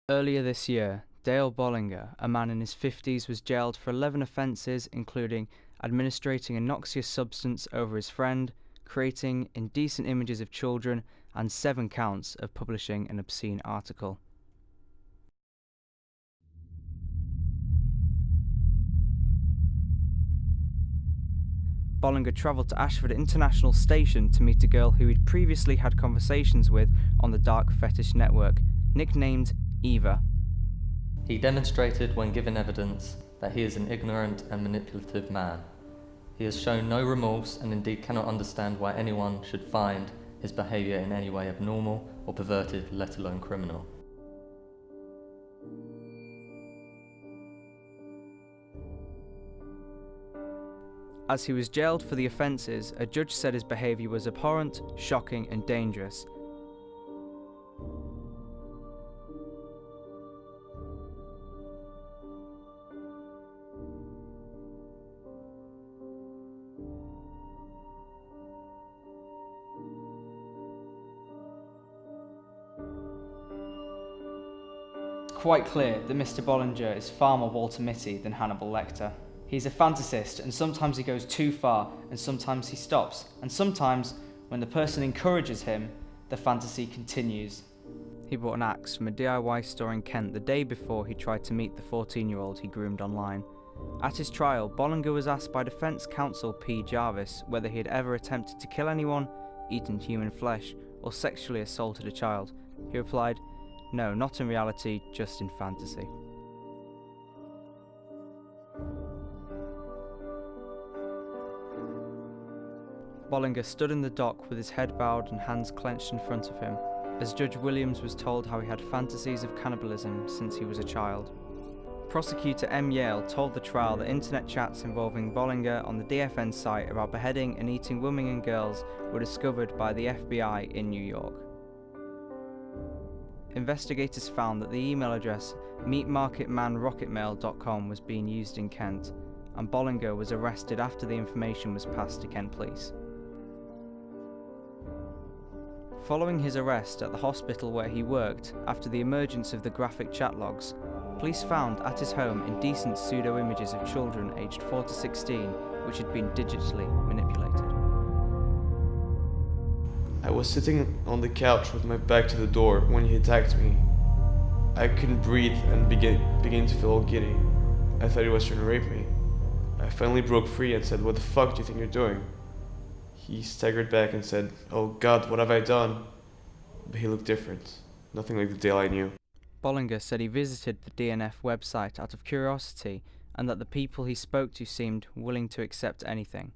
Earlier this year, Dale Bollinger, a man in his 50s, was jailed for 11 offences including administrating a noxious substance over his friend, creating indecent images of children, and 7 counts of publishing an obscene article. Bollinger travelled to Ashford International Station to meet a girl who he'd previously had conversations with on the dark fetish network, nicknamed Eva. He demonstrated when given evidence that he is an ignorant and manipulative man. He has shown no remorse and indeed cannot understand why anyone should find his behaviour in any way abnormal or perverted, let alone criminal. As he was jailed for the offences, a judge said his behaviour was abhorrent, shocking and dangerous. Quite clear that Mr. Bollinger is far more Walter Mitty than Hannibal Lecter. He's a fantasist, and sometimes he goes too far, and sometimes he stops, and sometimes, when the person encourages him, the fantasy continues. He bought an axe from a DIY store in Kent the day before he tried to meet the 14-year-old he groomed online. At his trial, Bollinger was asked by defence counsel P. Jarvis whether he had ever attempted to kill anyone, eaten human flesh, or sexually assaulted a child. He replied, "No, not in reality, just in fantasy." Bollinger stood in the dock with his head bowed and hands clenched in front of him, as Judge Williams was told how he had fantasies of cannibalism since he was a child. Prosecutor M. Yale told the trial that internet chats involving Bollinger on the DFN site about beheading and eating women and girls were discovered by the FBI in New York. Investigators found that the email address meatmarketmanrocketmail.com was being used in Kent, and Bollinger was arrested after the information was passed to Kent police. Following his arrest at the hospital where he worked, after the emergence of the graphic chat logs, police found at his home indecent pseudo-images of children aged 4 to 16 which had been digitally manipulated. I was sitting on the couch with my back to the door when he attacked me. I couldn't breathe and began to feel all giddy. I thought he was trying to rape me. I finally broke free and said, "What the fuck do you think you're doing?" He staggered back and said, "Oh God, what have I done?" But he looked different, nothing like the Dale I knew. Bollinger said he visited the DNF website out of curiosity and that the people he spoke to seemed willing to accept anything.